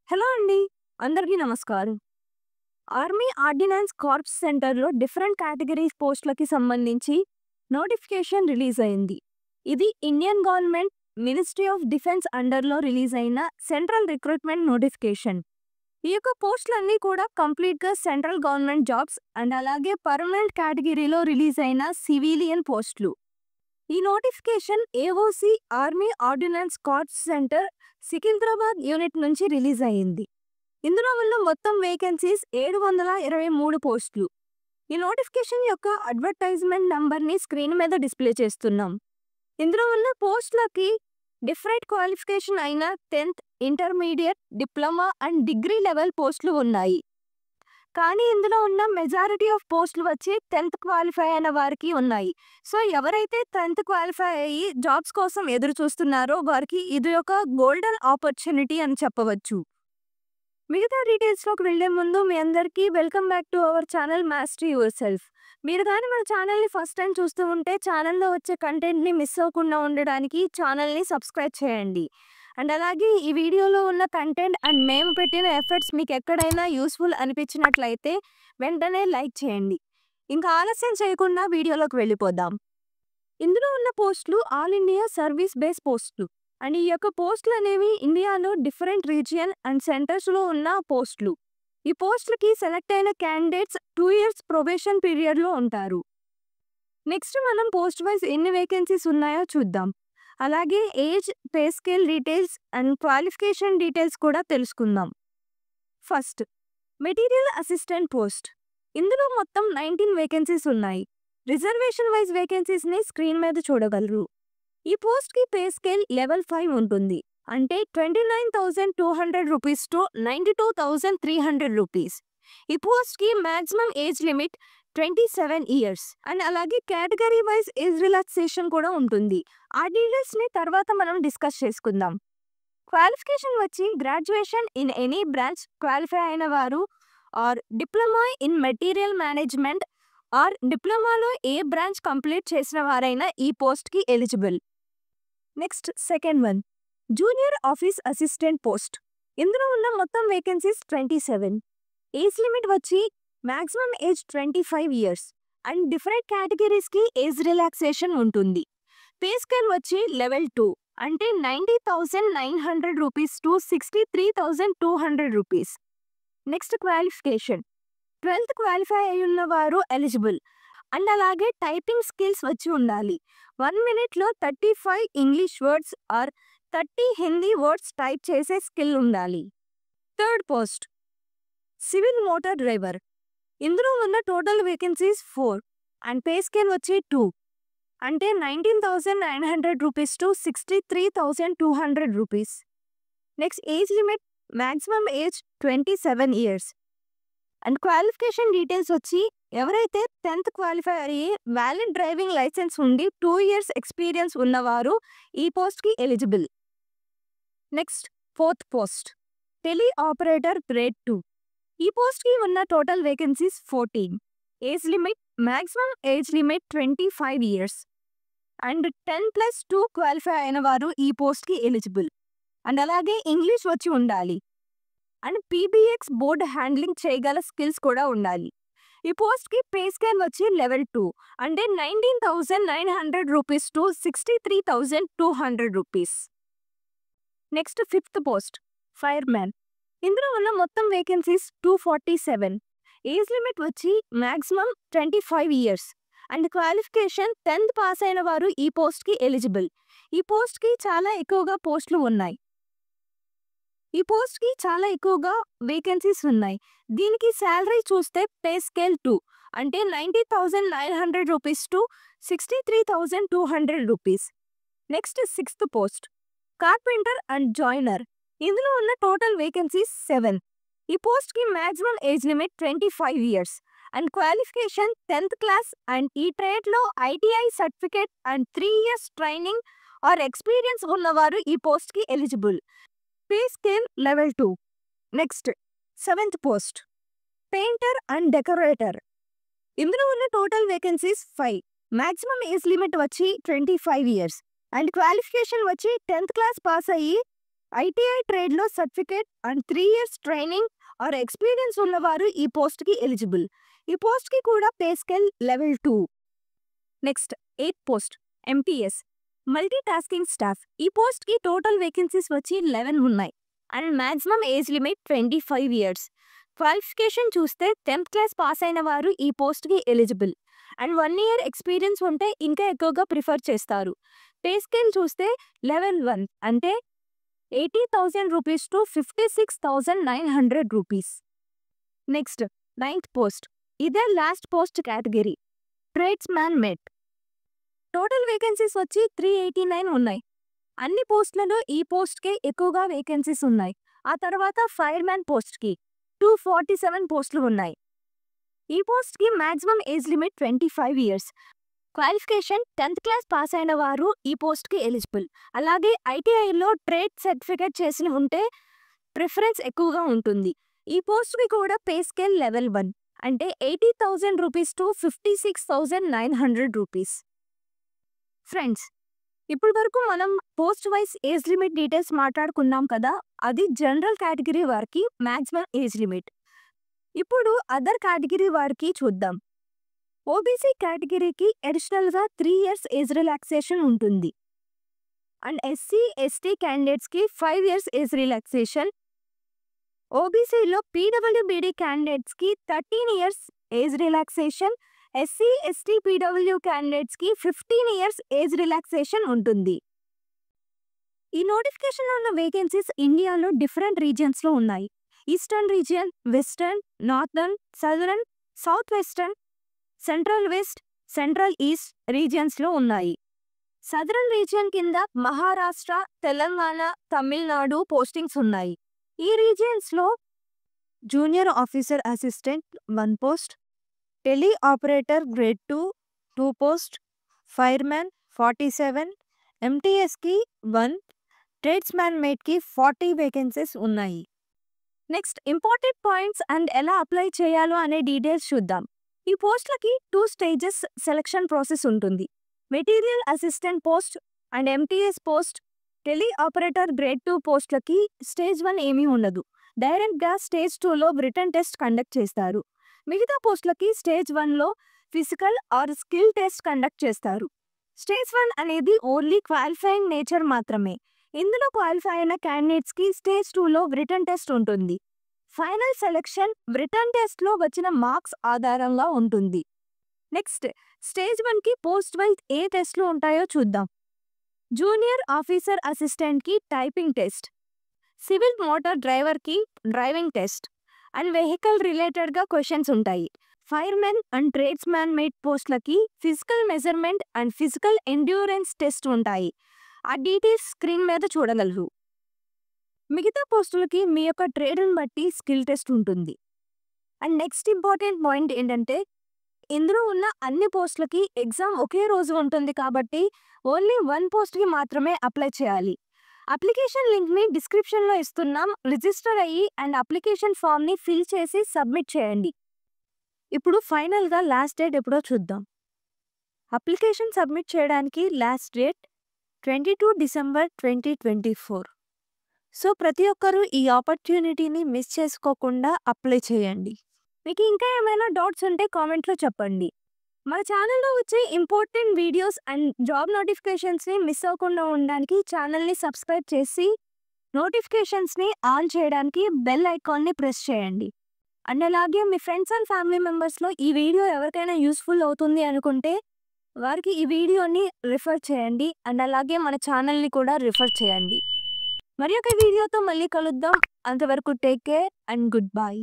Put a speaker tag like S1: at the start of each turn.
S1: Hello అండి. అందరికీ నమస్కారం. ఆర్మీ ఆర్డినెన్స్ కార్ప్స్ సెంటర్‌లో డిఫరెంట్ కేటగిరీస్ పోస్టులకి సంబంధించి నోటిఫికేషన్ రిలీజ్ అయింది. ఇది Indian government ministry of defence అండర్‌లో రిలీజ్ అయిన సెంట్రల్ రిక్రూట్మెంట్ నోటిఫికేషన్. ఈ యొక్క పోస్టులన్నీ కూడా కంప్లీట్‌గా సెంట్రల్ గవర్నమెంట్ జాబ్స్ అండ్ అలాగే పర్మనెంట్ కేటగిరీలో రిలీజ్ అయిన సివిలియన్ పోస్టులు. ఈ notification AOC army ordnance corps centre Secunderabad unit నుంచి రిలీజ్ అయ్యింది. ఇందులో ఉన్న మొత్తం వేకెన్సీస్ 723 పోస్టులు. ఈ నోటిఫికేషన్ యొక్క అడ్వర్టైజ్మెంట్ నంబర్ని స్క్రీన్ మీద డిస్ప్లే చేస్తున్నాం. ఇందులో ఉన్న పోస్టులకి డిఫరెంట్ క్వాలిఫికేషన్ అయిన 10th, intermediate, diploma and degree level పోస్టులు ఉన్నాయి. కానీ ఇందులో ఉన్న మెజారిటీ ఆఫ్ పోస్టులు వచ్చి 10th క్వాలిఫై అయిన వారికి ఉన్నాయి. సో ఎవరైతే 10th క్వాలిఫై అయ్యి జాబ్స్ కోసం ఎదురు చూస్తున్నారో వారికి ఇది ఒక గోల్డెన్ ఆపర్చునిటీ అని చెప్పవచ్చు. మిగతా డీటెయిల్స్లోకి వెళ్లే ముందు మీ అందరికీ welcome back to our channel master your self. మీరు కానీ మన ఛానల్ని ఫస్ట్ టైం చూస్తూ ఉంటే ఛానల్లో వచ్చే కంటెంట్ని మిస్ అవ్వకుండా ఉండడానికి ఛానల్ని సబ్స్క్రైబ్ చేయండి. అండ్ అలాగే ఈ వీడియోలో ఉన్న కంటెంట్ అండ్ మేము పెట్టిన ఎఫర్ట్స్ మీకు ఎక్కడైనా యూస్ఫుల్ అనిపించినట్లయితే వెంటనే లైక్ చేయండి. ఇంకా ఆలస్యం చేయకుండా వీడియోలోకి వెళ్ళిపోదాం. ఇందులో ఉన్న పోస్టులు ఆల్ ఇండియా సర్వీస్ బేస్ పోస్టులు. అండ్ ఈ యొక్క పోస్టులు అనేవి ఇండియాలో డిఫరెంట్ రీజియన్ అండ్ సెంటర్స్లో ఉన్న పోస్టులు. ఈ పోస్టులకి సెలెక్ట్ అయిన క్యాండిడేట్స్ 2 years ప్రొబేషన్ పీరియడ్లో ఉంటారు. నెక్స్ట్ మనం పోస్ట్ వైజ్ ఎన్ని వేకెన్సీస్ ఉన్నాయో చూద్దాం. అలాగే age, pay scale details and qualification details కూడా తెలుసుకుందాం. First, material assistant post. ఇందులో మొత్తం 19 వేకెన్సీస్ ఉన్నాయి. రిజర్వేషన్ వైజ్ వేకెన్సీస్ని స్క్రీన్ మీద చూడగలరు. ఈ పోస్ట్కి పే స్కేల్ లెవెల్ 5 ఉంటుంది. అంటే 29,200 రూపీస్ టు 92,300 రూపీస్. ఈ పోస్ట్కి maximum age limit 27 years. And అలాగే కేటగిరీ వైజ్ ఏజ్ రిలాక్సేషన్ కూడా ఉంటుంది. ఆ డీటెయిల్స్ని తర్వాత మనం డిస్కస్ చేసుకుందాం. క్వాలిఫికేషన్ వచ్చి graduation in any branch qualify అయిన వారు or diploma in material management or డిప్లొమాలో ఏ బ్రాంచ్ కంప్లీట్ చేసిన వారైనా ఈ పోస్ట్కి eligible. Next, second one, junior office assistant post. ఇందులో ఉన్న మొత్తం వేకెన్సీస్ 27. ఏజ్ లిమిట్ వచ్చి maximum age 25 years. And different కేటగిరీస్కి ఏజ్ రిలాక్సేషన్ ఉంటుంది. పే స్కేల్ వచ్చి లెవెల్ 2 అంటే 90,900 rupees to 63,200 rupees. Next, qualification 12th qualify అయి ఉన్నవారు ఎలిజిబుల్. అండ్ అలాగే టైపింగ్ స్కిల్స్ వచ్చి ఉండాలి. 1 minute 35 English words or 30 Hindi words type చేసే స్కిల్ ఉండాలి. Third post, civil motor driver. ఇందులో ఉన్న total vacancies 4 and pay scale వచ్చి 2 అంటే 19,900 rupees to 63,200 rupees. Next, age limit maximum age 27 years. And qualification details వచ్చి ఎవరైతే 10th క్వాలిఫై అయ్యి valid driving licence ఉండి 2 years ఎక్స్పీరియన్స్ ఉన్నవారు ఈ పోస్ట్కి eligible. Next, fourth post, tele operator grade 2. ఈ పోస్ట్కి ఉన్న total vacancies 14. Age limit maximum age limit 25 years. And 10+2 qualify అయిన వారు ఈ పోస్ట్కి ఎలిజిబుల్. అండ్ అలాగే ఇంగ్లీష్ వచ్చి ఉండాలి. అండ్ పీబీఎక్స్ బోర్డ్ హ్యాండ్లింగ్ చేయగల స్కిల్స్ కూడా ఉండాలి. ఈ పోస్ట్కి పే స్కేల్ వచ్చి లెవెల్ 2 అంటే 19,900 rupees to 63,200 rupees. Next, fifth post, fire man. ఇందులో ఉన్న మొత్తం వేకెన్సీస్ 247. ఏజ్ లిమిట్ వచ్చి maximum 25 years. And qualification 10th pass అయిన వారు ఈ పోస్ట్కి ఎలిజిబుల్. ఈ పోస్ట్కి చాలా ఎక్కువగా పోస్టులు ఉన్నాయి. ఈ పోస్ట్కి చాలా ఎక్కువగా వేకెన్సీస్ ఉన్నాయి. దీనికి శాలరీ చూస్తే పే స్కేల్ 2 అంటే 90,900 rupees to 63,200 rupees. Next, sixth post, carpenter and joiner. ఇందులో ఉన్న టోటల్ వేకెన్సీస్ 7. ఈ పోస్ట్కి maximum age limit 25 years. And qualification 10th class and ఈ ట్రేడ్లో ITI certificate and 3 years training or experience ఉన్నవారు ఈ పోస్ట్కి eligible. Pay scale level 2. Next, seventh post, painter and decorator. ఇందులో ఉన్న total vacancies 5. Maximum age limit వచ్చి 25 years. And qualification వచ్చి 10th class pass అయ్యి ఐటీఐ ట్రేడ్లో certificate and 3 years training or experience ఉన్నవారు ఈ పోస్ట్కి ఎలిజిబుల్. ఈ పోస్ట్కి కూడా pay scale level 2. Next 8th post MTS multi tasking staff. ఈ పోస్ట్కి టోటల్ వేకెన్సీస్ వచ్చి 11 ఉన్నాయి and maximum age limit 25 years. Qualification చూస్తే 10th క్లాస్ పాస్ అయిన వారు ఈ పోస్ట్కి ఎలిజిబుల్ అండ్ 1 ఇయర్ ఎక్స్పీరియన్స్ ఉంటే ఇంకా ఎక్కువగా ప్రిఫర్ చేస్తారు. పే స్కేల్ చూస్తే లెవెల్ 1 అంటే 80,000 rupees to 56,900 rupees. Next 9th post. ఇదే last post category tradesman mate. Total vacancies వచ్చి 389 ఉన్నాయి. అన్ని పోస్టులలో ఈ పోస్ట్కే ఎక్కువగా వేకెన్సీస్ ఉన్నాయి. ఆ తర్వాత ఫైర్ మ్యాన్ పోస్ట్కి 247 పోస్టులు ఉన్నాయి. ఈ పోస్ట్కి maximum age limit 25 years. Qualification 10th class pass అయిన వారు ఈ పోస్ట్కి ఎలిజిబుల్. అలాగే ఐటీఐలో ట్రేడ్ సర్టిఫికేట్ చేసి ఉంటే ప్రిఫరెన్స్ ఎక్కువగా ఉంటుంది. ఈ పోస్ట్కి కూడా పే స్కేల్ లెవెల్ 1 అంటే 80,000 రూపీస్ టు 56,900 రూపీస్. ఫ్రెండ్స్, ఇప్పుడు వరకు మనం post wise age limit details మాట్లాడుకున్నాం కదా, అది జనరల్ కేటగిరీ వారికి మ్యాక్సిమం ఏజ్ లిమిట్. ఇప్పుడు అదర్ కేటగిరీ వారికి చూద్దాం. ఓబీసీ కేటగిరీకి అడిషనల్గా 3 ఇయర్స్ ఏజ్ రిలాక్సేషన్ ఉంటుంది అండ్ ఎస్సీ ఎస్టీ క్యాండిడేట్స్కి 5 ఇయర్స్ ఏజ్ రిలాక్సేషన్. ఓబీసీలో పీడబ్ల్యూబీడీ క్యాండిడేట్స్కి 13 years age relaxation. SC ST PW క్యాండిడేట్స్కి 15 ఇయర్స్ ఏజ్ రిలాక్సేషన్ ఉంటుంది. ఈ నోటిఫికేషన్లో ఉన్న వేకెన్సీస్ ఇండియాలో డిఫరెంట్ రీజియన్స్లో ఉన్నాయి. Eastern region, western, northern, southern, south western, central west, central east రీజియన్స్లో ఉన్నాయి. సదరన్ రీజియన్ కింద మహారాష్ట్ర, తెలంగాణ, తమిళనాడు పోస్టింగ్స్ ఉన్నాయి. ఈ రీజియన్స్లో junior officer assistant 1 post, tele operator grade 2 post, fireman 47, ఎంటీఎస్కి 1, ట్రేడ్స్మ్యాన్ మేట్కి 40 వేకెన్సీస్ ఉన్నాయి. నెక్స్ట్ ఇంపార్టెంట్ పాయింట్స్ అండ్ ఎలా అప్లై చేయాలో అనే డీటెయిల్స్ చూద్దాం. ఈ పోస్టులకి 2 స్టేజెస్ సెలక్షన్ ప్రాసెస్ ఉంటుంది. Material assistant post and MTS post. Tele operator grade 2 పోస్టులకి స్టేజ్ 1 ఏమీ ఉండదు. డైరెక్ట్గా స్టేజ్ 2లో రిటన్ టెస్ట్ కండక్ట్ చేస్తారు. మిగతా పోస్టులకి స్టేజ్ 1లో physical or skill test conduct చేస్తారు. స్టేజ్ 1 అనేది ఓన్లీ క్వాలిఫైయింగ్ నేచర్ మాత్రమే. ఇందులో క్వాలిఫై అయిన క్యాండిడేట్స్కి స్టేజ్ 2లో రిటన్ టెస్ట్ ఉంటుంది. ఫైనల్ సెలెక్షన్ రిటన్ టెస్ట్లో వచ్చిన మార్క్స్ ఆధారంగా ఉంటుంది. నెక్స్ట్ స్టేజ్ 1కి పోస్ట్ వైజ్ ఏ టెస్ట్లు ఉంటాయో చూద్దాం. జూనియర్ ఆఫీసర్ అసిస్టెంట్కి టైపింగ్ టెస్ట్, సివిల్ మోటార్ డ్రైవర్కి డ్రైవింగ్ టెస్ట్ అండ్ వెహికల్ రిలేటెడ్గా క్వశ్చన్స్ ఉంటాయి. ఫైర్మెన్ అండ్ ట్రేడ్స్మ్యాన్ మేట్ పోస్టులకి physical measurement and physical endurance test ఉంటాయి. ఆ డీటెయిల్స్ స్క్రీన్ మీద చూడగలరు. మిగతా పోస్టులకి మీ యొక్క ట్రేడ్ని బట్టి స్కిల్ టెస్ట్ ఉంటుంది. అండ్ నెక్స్ట్ ఇంపార్టెంట్ పాయింట్ ఏంటంటే ఇందులో ఉన్న అన్ని పోస్టులకి ఎగ్జామ్ ఒకే రోజు ఉంటుంది కాబట్టి ఓన్లీ 1 పోస్ట్కి మాత్రమే అప్లై చేయాలి. అప్లికేషన్ లింక్ని డిస్క్రిప్షన్లో ఇస్తున్నాం. రిజిస్టర్ అయ్యి అండ్ అప్లికేషన్ ఫామ్ని ఫిల్ చేసి సబ్మిట్ చేయండి. ఇప్పుడు ఫైనల్గా లాస్ట్ డేట్ ఎప్పుడో చూద్దాం. అప్లికేషన్ సబ్మిట్ చేయడానికి లాస్ట్ డేట్ 22 డిసెంబర్ 2024. సో ప్రతి ఒక్కరూ ఈ ఆపర్చునిటీని మిస్ చేసుకోకుండా అప్లై చేయండి. మీకు ఇంకా ఏమైనా డౌట్స్ ఉంటే కామెంట్లో చెప్పండి. మన ఛానల్లో వచ్చే ఇంపార్టెంట్ వీడియోస్ అండ్ జాబ్ నోటిఫికేషన్స్ని మిస్ అవ్వకుండా ఉండడానికి ఛానల్ని సబ్స్క్రైబ్ చేసి నోటిఫికేషన్స్ని ఆన్ చేయడానికి బెల్ ఐకాన్ని ప్రెస్ చేయండి. అండ్ అలాగే మీ ఫ్రెండ్స్ అండ్ ఫ్యామిలీ మెంబర్స్లో ఈ వీడియో ఎవరికైనా యూస్ఫుల్ అవుతుంది అనుకుంటే వారికి ఈ వీడియోని రిఫర్ చేయండి. అండ్ అలాగే మన ఛానల్ని కూడా రిఫర్ చేయండి. మరి ఒక వీడియోతో మళ్ళీ కలుద్దాం. అంతవరకు take care and good bye.